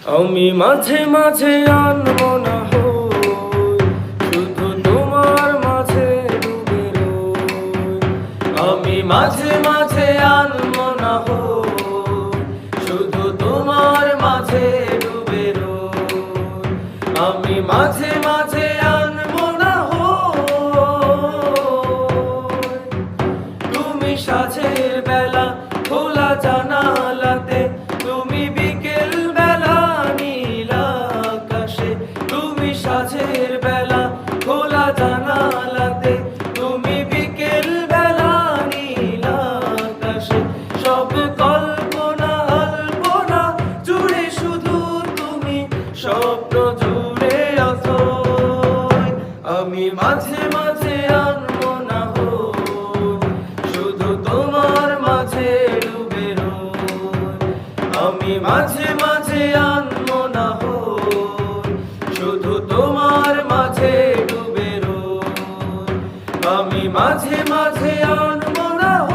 আমি মাঝে মাঝে আনমো না হই, শুধু তোমার মাঝে ডুবে রই। আমি মাঝে মাঝে আনমো না হই, শুধু তোমার মাঝে ডুবে রই। আমি মাঝে মাঝে আনমো না হই, তুমি সাঁঝের বেলা খোলা জানালাতে, তুমি বিকেল বেলা নীল আকাশে। তুমি সাঁঝের বেলা খোলা জানালাতে, তুমি বিকেল বেলা নীল আকাশে। সব কল্পনা আলপনা জুড়ে শুধু তুমি, স্বপ্ন জুড়ে অথই। আমি মাঝে মাঝে আনমো না হই, শুধু তোমার মাঝে ডুবে রই। আমি মাঝে মাঝে আনমো না হই, শুধু তোমার মাঝে ডুবে রই। আমি মাঝে মাঝে আনমো না হই।